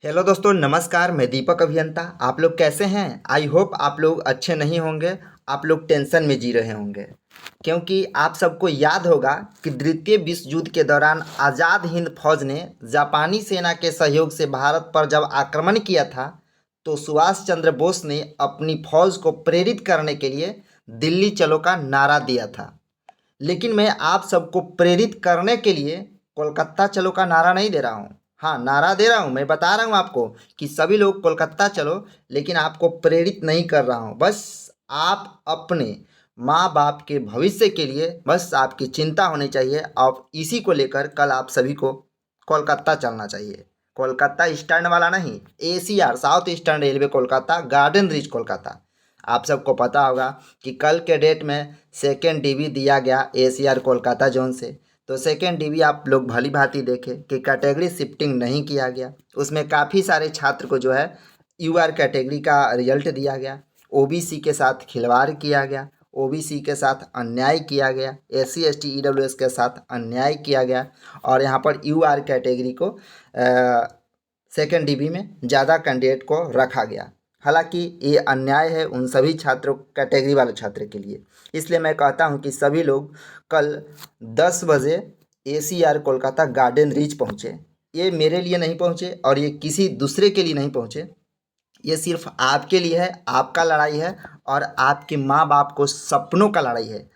Hello दोस्तों, नमस्कार। मैं दीपक अभियंता। आप लोग कैसे हैं? आई होप आप लोग अच्छे नहीं होंगे। आप लोग टेंशन में जी रहे होंगे, क्योंकि आप सबको याद होगा कि द्वितीय विश्व युद्ध के दौरान आज़ाद हिंद फौज ने जापानी सेना के सहयोग से भारत पर जब आक्रमण किया था, तो सुभाष चंद्र बोस ने अपनी फौज को प्रेरित करने के लिए दिल्ली चलो का नारा दिया था। लेकिन मैं आप सबको प्रेरित करने के लिए कोलकाता चलो का नारा नहीं दे रहा हूँ। हाँ, नारा दे रहा हूँ, मैं बता रहा हूँ आपको कि सभी लोग कोलकाता चलो, लेकिन आपको प्रेरित नहीं कर रहा हूँ। बस आप अपने माँ बाप के भविष्य के लिए बस आपकी चिंता होनी चाहिए, और इसी को लेकर कल आप सभी को कोलकाता चलना चाहिए। कोलकाता ईस्टर्न वाला नहीं, ACR south eastern railway Kolkata, garden rich Kolkata. आप सबको पता होगा कि कल के डेट में सेकेंड डीवी दिया गया एसीआर कोलकाता जोन से। तो सेकेंड डीवी आप लोग भली भांति देखें कि कैटेगरी शिफ्टिंग नहीं किया गया। उसमें काफ़ी सारे छात्र को जो है यूआर कैटेगरी का रिजल्ट दिया गया। ओबीसी के साथ खिलवाड़ किया गया, ओबीसी के साथ अन्याय किया गया, एससी एसटी ईडब्ल्यूएस के साथ अन्याय किया गया, और यहाँ पर यूआर कैटेगरी को सेकेंड डीवी में ज़्यादा कैंडिडेट को रखा गया। हालांकि ये अन्याय है उन सभी छात्रों, कैटेगरी वाले छात्र के लिए। इसलिए मैं कहता हूं कि सभी लोग कल 10 बजे एसीआर कोलकाता गार्डन रीच पहुँचे। ये मेरे लिए नहीं पहुँचे और ये किसी दूसरे के लिए नहीं पहुँचे, ये सिर्फ आपके लिए है, आपका लड़ाई है, और आपके माँ बाप को सपनों का लड़ाई है।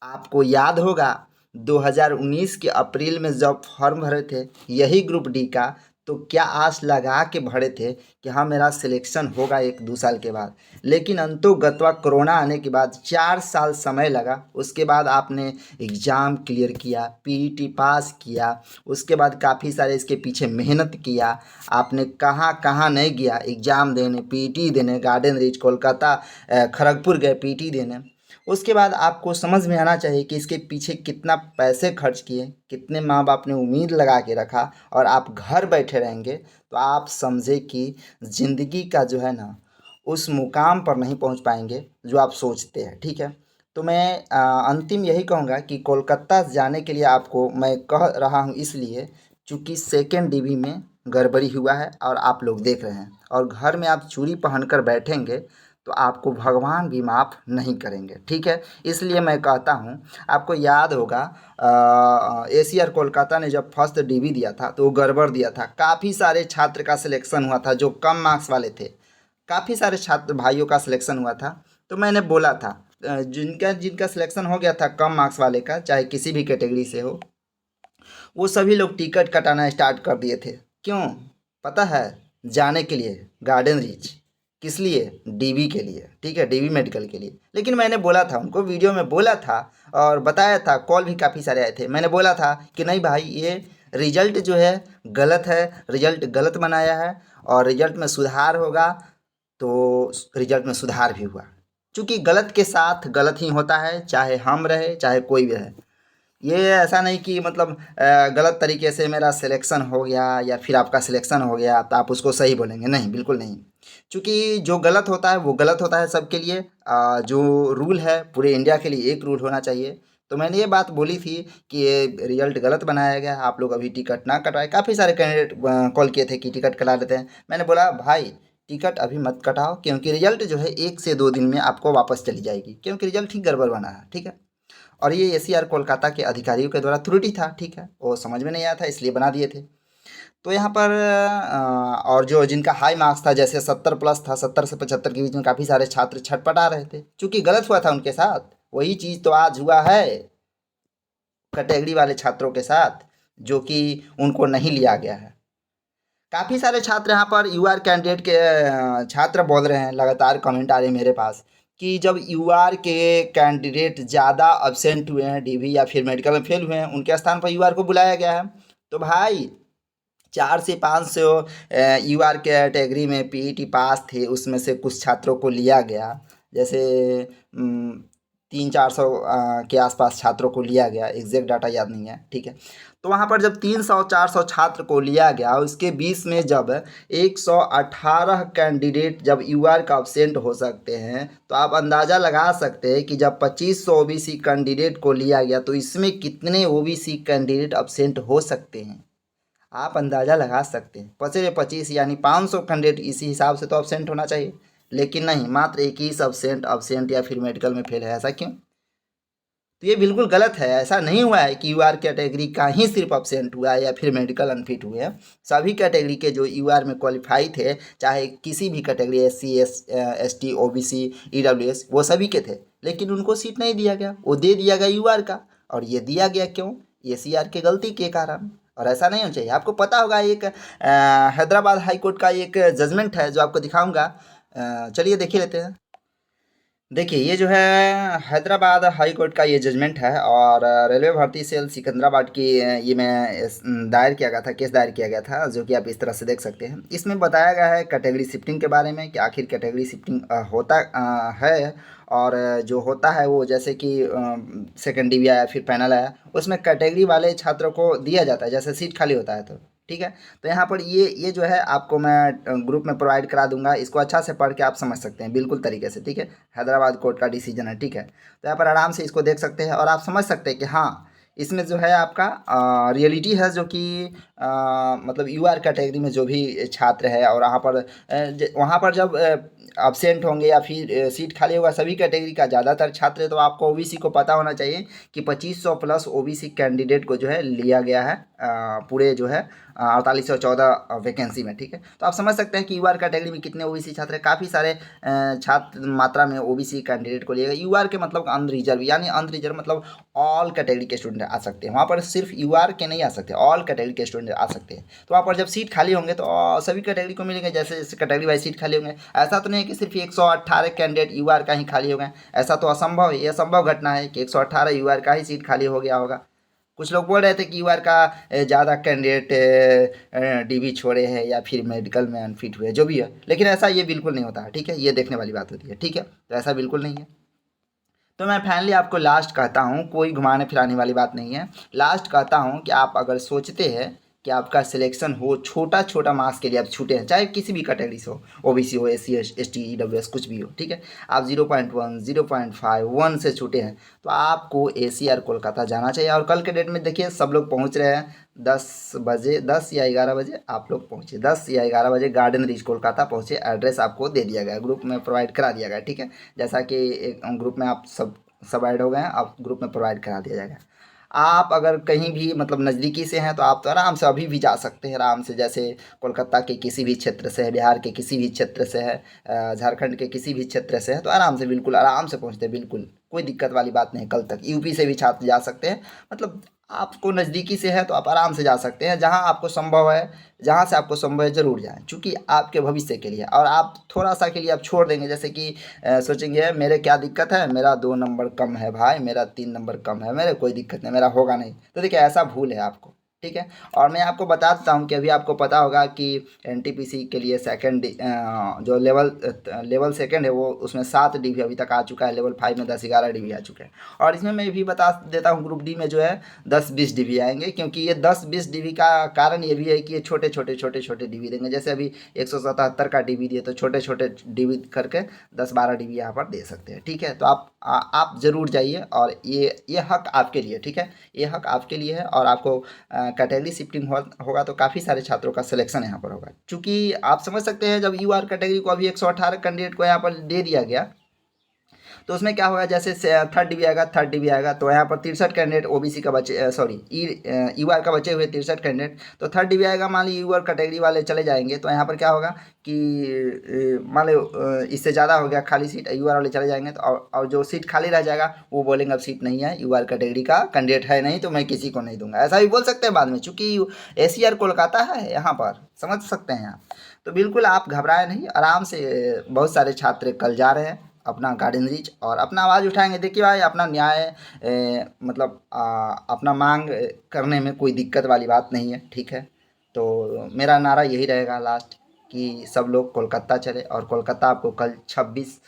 आपको याद होगा 2019 के अप्रैल में जब फॉर्म भरे थे यही ग्रुप डी का, तो क्या आस लगा के भरे थे कि हाँ मेरा सिलेक्शन होगा 1-2 साल के बाद। लेकिन अंतोगत्वा कोरोना आने के बाद 4 साल समय लगा। उसके बाद आपने एग्ज़ाम क्लियर किया, पीईटी पास किया, उसके बाद काफ़ी सारे इसके पीछे मेहनत किया। आपने कहाँ कहाँ नहीं गया एग्ज़ाम देने, पीईटी देने, गार्डन रीच कोलकाता, खड़गपुर गए पीईटी देने। उसके बाद आपको समझ में आना चाहिए कि इसके पीछे कितना पैसे खर्च किए, कितने माँ बाप ने उम्मीद लगा के रखा, और आप घर बैठे रहेंगे तो आप समझे कि ज़िंदगी का जो है ना उस मुकाम पर नहीं पहुंच पाएंगे जो आप सोचते हैं। ठीक है, तो मैं अंतिम यही कहूँगा कि कोलकाता जाने के लिए आपको मैं कह रहा हूँ इसलिए चूँकि सेकेंड डीवी में गड़बड़ी हुआ है और आप लोग देख रहे हैं, और घर में आप चूड़ी पहनकर बैठेंगे तो आपको भगवान भी माफ़ नहीं करेंगे। ठीक है, इसलिए मैं कहता हूँ, आपको याद होगा एसीआर कोलकाता ने जब फर्स्ट डीवी दिया था तो वो गड़बड़ दिया था। काफ़ी सारे छात्र का सिलेक्शन हुआ था जो कम मार्क्स वाले थे, काफ़ी सारे छात्र भाइयों का सिलेक्शन हुआ था। तो मैंने बोला था जिनका जिनका सिलेक्शन हो गया था कम मार्क्स वाले का, चाहे किसी भी कैटेगरी से हो, वो सभी लोग टिकट कटाना स्टार्ट कर दिए थे। क्यों पता है? जाने के लिए गार्डन रीच। किस लिए? डीवी के लिए। ठीक है, डीवी मेडिकल के लिए। लेकिन मैंने बोला था उनको, वीडियो में बोला था और बताया था, कॉल भी काफ़ी सारे आए थे। मैंने बोला था कि नहीं भाई, ये रिजल्ट जो है गलत है, रिजल्ट गलत बनाया है, और रिजल्ट में सुधार होगा। तो रिजल्ट में सुधार भी हुआ, क्योंकि गलत के साथ गलत ही होता है, चाहे हम रहे चाहे कोई भी रहे। ये ऐसा नहीं कि मतलब गलत तरीके से मेरा सिलेक्शन हो गया या फिर आपका सिलेक्शन हो गया तो आप उसको सही बोलेंगे, नहीं, बिल्कुल नहीं। क्योंकि जो गलत होता है वो गलत होता है सबके लिए। जो रूल है पूरे इंडिया के लिए एक रूल होना चाहिए। तो मैंने ये बात बोली थी कि ये रिजल्ट गलत बनाया गया, आप लोग अभी टिकट ना कटवाएं। काफ़ी सारे कैंडिडेट कॉल किए थे कि टिकट कटा लेते हैं। मैंने बोला भाई, टिकट अभी मत कटाओ, क्योंकि रिजल्ट जो है 1 से 2 दिन में आपको वापस चली जाएगी, क्योंकि रिजल्ट ही गड़बड़ बना है। ठीक है, और ये एसीआर कोलकाता के अधिकारियों के द्वारा त्रुटि था। ठीक है, वो समझ में नहीं आया था इसलिए बना दिए थे। तो यहाँ पर और जो जिनका हाई मार्क्स था, जैसे 70+ था, 70 से 75 के बीच में, काफ़ी सारे छात्र छटपटा रहे थे क्योंकि गलत हुआ था उनके साथ। वही चीज़ तो आज हुआ है कैटेगरी वाले छात्रों के साथ, जो कि उनको नहीं लिया गया है। काफ़ी सारे छात्र यहाँ पर यूआर कैंडिडेट के छात्र बोल रहे हैं, लगातार कमेंट आ रहे हैं मेरे पास कि जब यूआर के कैंडिडेट ज़्यादा अब्सेंट हुए हैं, डीवी या फिर मेडिकल में फेल हुए हैं, उनके स्थान पर यूआर को बुलाया गया है। तो भाई 4 से 5 यूआर कैटेगरी में पीईटी पास थे, उसमें से कुछ छात्रों को लिया गया। जैसे 300-400 के आसपास छात्रों को लिया गया, एग्जैक्ट डाटा याद नहीं है। ठीक है, तो वहाँ पर जब 300-400 छात्र को लिया गया, उसके बीच में जब 118 कैंडिडेट जब यूआर का अब्सेंट हो सकते हैं, तो आप अंदाज़ा लगा सकते हैं कि जब 2500 ओबीसी कैंडिडेट को लिया गया तो इसमें कितने ओबीसी कैंडिडेट अब्सेंट हो सकते हैं। आप अंदाज़ा लगा सकते हैं 25 यानी 500 कैंडिडेट इसी हिसाब से तो अब्सेंट होना चाहिए, लेकिन नहीं, मात्र 21 अब्सेंट अब्सेंट या फिर मेडिकल में फेल है। ऐसा क्यों? तो ये बिल्कुल गलत है। ऐसा नहीं हुआ है कि यूआर कैटेगरी का ही सिर्फ अब्सेंट हुआ है या फिर मेडिकल अनफिट हुए हैं। सभी कैटेगरी के जो यूआर में क्वालिफाई थे, चाहे किसी भी category SC ST OBC EWS, वो सभी के थे, लेकिन उनको सीट नहीं दिया गया, वो दे दिया गया यूआर का। और ये दिया गया क्यों? ACR के गलती के कारण। और ऐसा नहीं होना चाहिए। आपको पता होगा एक हैदराबाद हाई कोर्ट का एक जजमेंट है जो आपको दिखाऊंगा। चलिए देख ही लेते हैं। देखिए, ये जो है हैदराबाद हाई कोर्ट का ये जजमेंट है, और रेलवे भर्ती सेल सिकंदराबाद की ये मैं दायर किया गया था, केस दायर किया गया था, जो कि आप इस तरह से देख सकते हैं। इसमें बताया गया है कैटेगरी शिफ्टिंग के बारे में कि आखिर कैटेगरी शिफ्टिंग होता है, और जो होता है वो जैसे कि सेकेंड डिवी आया फिर पैनल आया, उसमें कैटेगरी वाले छात्रों को दिया जाता है जैसे सीट खाली होता है तो। ठीक है, तो यहाँ पर ये जो है आपको मैं ग्रुप में प्रोवाइड करा दूंगा, इसको अच्छा से पढ़ के आप समझ सकते हैं बिल्कुल तरीके से। ठीक है, हैदराबाद कोर्ट का डिसीजन है। ठीक है, तो यहाँ पर आराम से इसको देख सकते हैं और आप समझ सकते हैं कि हाँ, इसमें जो है आपका रियलिटी है, जो कि मतलब यूआर कैटेगरी में जो भी छात्र है, और वहाँ पर जब अब्सेंट होंगे या फिर सीट खाली होगा सभी कैटेगरी का ज़्यादातर छात्र है, तो आपको ओबीसी को पता होना चाहिए कि 2500 प्लस ओबीसी कैंडिडेट को जो है लिया गया है पूरे जो है 4814 वैकेंसी में। ठीक है, तो आप समझ सकते हैं कि यूआर कैटेगरी में कितने ओबीसी छात्र हैं। काफ़ी सारे छात्र मात्रा में ओबीसी कैंडिडेट को लिएगा। यूआर के मतलब अनरिजर्व, यानी अनरिजर्व मतलब ऑल कैटेगरी के स्टूडेंट आ सकते हैं वहाँ पर, सिर्फ यूआर के नहीं आ सकते, ऑल कैटेगरी के स्टूडेंट आ सकते हैं। तो वहाँ पर जब सीट खाली होंगे तो सभी कैटेगरी को मिलेंगे, जैसे जैसे कैटेगरी वाइज सीट खाली होंगे। ऐसा तो नहीं है कि सिर्फ 118 कैंडिडेट यूआर का ही खाली हो गए, ऐसा तो असंभव है। ये असंभव घटना है कि 118 यूआर का ही सीट खाली हो गया होगा। कुछ लोग बोल रहे थे कि यूआर का ज़्यादा कैंडिडेट डीबी छोड़े हैं या फिर मेडिकल में अनफिट हुए, जो भी है, लेकिन ऐसा ये बिल्कुल नहीं होता है। ठीक है, ये देखने वाली बात होती है। ठीक है, तो ऐसा बिल्कुल नहीं है। तो मैं फाइनली आपको लास्ट कहता हूँ, कोई घुमाने फिराने वाली बात नहीं है। लास्ट कहता हूँ कि आप अगर सोचते हैं कि आपका सिलेक्शन हो, छोटा छोटा मार्क्स के लिए आप छूटे हैं, चाहे किसी भी कैटेगरी से हो, ओबीसी हो, SC ST EWS कुछ भी हो, ठीक है, आप 0.1 0.5 1 से छूटे हैं, तो आपको ACR कोलकाता जाना चाहिए। और कल के डेट में देखिए सब लोग पहुँच रहे हैं 10 बजे, 10 या 11 बजे आप लोग पहुँचे, 10 या 11 बजे गार्डन रीच कोलकाता पहुँचे। एड्रेस आपको दे दिया गया, ग्रुप में प्रोवाइड करा दिया गया। ठीक है, जैसा कि एक ग्रुप में आप सब ऐड हो गए हैं, आप ग्रुप में प्रोवाइड करा दिया जाएगा। आप अगर कहीं भी मतलब नज़दीकी से हैं तो आप तो आराम से अभी भी जा सकते हैं, आराम से, जैसे कोलकाता के किसी भी क्षेत्र से है, बिहार के किसी भी क्षेत्र से है, झारखंड के किसी भी क्षेत्र से है, तो आराम से, बिल्कुल आराम से पहुंचते हैं, बिल्कुल कोई दिक्कत वाली बात नहीं। कल तक यूपी से भी छात्र जा सकते हैं, मतलब आपको नज़दीकी से है तो आप आराम से जा सकते हैं। जहाँ आपको संभव है, जहाँ से आपको संभव है ज़रूर जाएं, चूँकि आपके भविष्य के लिए। और आप थोड़ा सा के लिए आप छोड़ देंगे, जैसे कि सोचेंगे मेरे क्या दिक्कत है, मेरा 2 नंबर कम है भाई, मेरा 3 नंबर कम है, मेरे कोई दिक्कत नहीं, मेरा होगा नहीं, तो देखिए ऐसा भूल है आपको। ठीक है, और मैं आपको बता देता हूँ कि अभी आपको पता होगा कि एनटीपीसी के लिए सेकंड जो लेवल सेकंड है, वो उसमें 7 डीवी अभी तक आ चुका है, लेवल 5 में 10-11 डीवी आ चुके हैं। और इसमें मैं भी बता देता हूँ ग्रुप डी में जो है 10-20 डीवी आएंगे, क्योंकि ये 10-20 डीवी का कारण ये भी है कि ये छोटे छोटे डीवी देंगे। जैसे अभी 177 का डीवी दिए, तो छोटे छोटे डीवी करके 10-12 डीवी यहाँ पर दे सकते हैं। ठीक है, तो आप ज़रूर जाइए, और ये हक आपके लिए। ठीक है, ये हक आपके लिए है, और आपको कैटेगरी शिफ्टिंग होगा तो काफ़ी सारे छात्रों का सिलेक्शन यहाँ पर होगा। क्योंकि आप समझ सकते हैं, जब यूआर कैटेगरी को अभी 118 कैंडिडेट को यहाँ पर दे दिया गया, तो उसमें क्या होगा, जैसे थर्ड डिवी आएगा, तो यहाँ पर 63 कैंडिडेट ओबीसी का बचे, सॉरी यूआर का बचे हुए 63 कैंडिडेट, तो थर्ड डिवी आएगा, मान लीजिए यूआर कैटेगरी वाले चले जाएंगे, तो यहाँ पर क्या होगा कि मान लो इससे ज़्यादा हो गया खाली सीट, यूआर वाले चले जाएंगे, तो और जो सीट खाली रह जाएगा वो बोलेंगे अब सीट नहीं है, यूआर कैटेगरी का कैंडिडेट है नहीं, तो मैं किसी को नहीं दूंगा। ऐसा भी बोल सकते हैं बाद में, चूँकि ACR कोलकाता है यहाँ पर, समझ सकते हैं आप। तो बिल्कुल आप घबराए नहीं, आराम से। बहुत सारे छात्र कल जा रहे हैं अपना गार्डन रीच, और अपना आवाज़ उठाएंगे। देखिए भाई, अपना न्याय मतलब अपना मांग करने में कोई दिक्कत वाली बात नहीं है। ठीक है, तो मेरा नारा यही रहेगा लास्ट, कि सब लोग कोलकाता चले, और कोलकाता आपको कल 26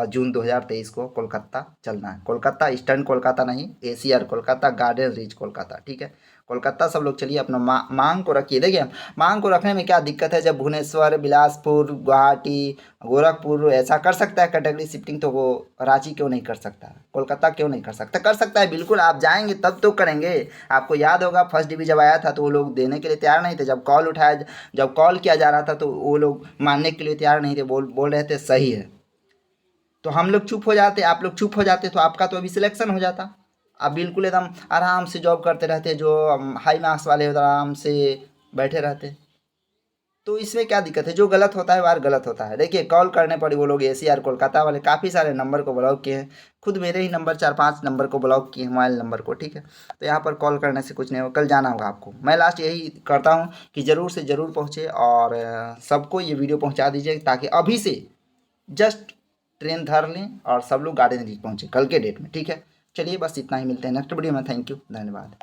जून 2023 को कोलकाता चलना है। कोलकाता ईस्टर्न कोलकाता नहीं, ACR Kolkata, garden reach Kolkata. ठीक है, कोलकाता सब लोग चलिए अपना मांग को रखिए। देखिए मांग को रखने में क्या दिक्कत है, जब भुवनेश्वर, बिलासपुर, गुवाहाटी, गोरखपुर ऐसा कर सकता है कैटेगरी शिफ्टिंग, तो वो रांची क्यों नहीं कर सकता, कोलकाता क्यों नहीं कर सकता? कर सकता है बिल्कुल, आप जाएंगे तब तो करेंगे। आपको याद होगा फर्स्ट डिवी जब आया था तो वो लोग देने के लिए तैयार नहीं थे, जब कॉल किया जा रहा था तो वो लोग मानने के लिए तैयार नहीं थे, बोल रहे थे सही है। तो हम लोग चुप हो जाते, आप लोग चुप हो जाते, तो आपका तो अभी सिलेक्शन हो जाता। आप बिल्कुल एकदम आराम से जॉब करते रहते, जो हाई मार्क्स वाले होते आराम से बैठे रहते। तो इसमें क्या दिक्कत है? जो गलत होता है बार गलत होता है। देखिए कॉल करने पड़ी, वो लोग एसीआर कोलकाता वाले काफ़ी सारे नंबर को ब्लॉक किए हैं, खुद मेरे ही नंबर 4-5 नंबर को ब्लॉक किए हैं, मोबाइल नंबर को, ठीक है। तो यहाँ पर कॉल करने से कुछ नहीं होगा, कल जाना होगा आपको। मैं लास्ट यही करता हूँ कि ज़रूर से ज़रूर पहुँचे और सबको ये वीडियो पहुँचा दीजिए, ताकि अभी से जस्ट ट्रेन धर लें और सब लोग गार्डन रीच पहुँचे कल के डेट में, ठीक है। चलिए बस इतना ही, मिलते हैं नेक्स्ट वीडियो में। थैंक यू, धन्यवाद।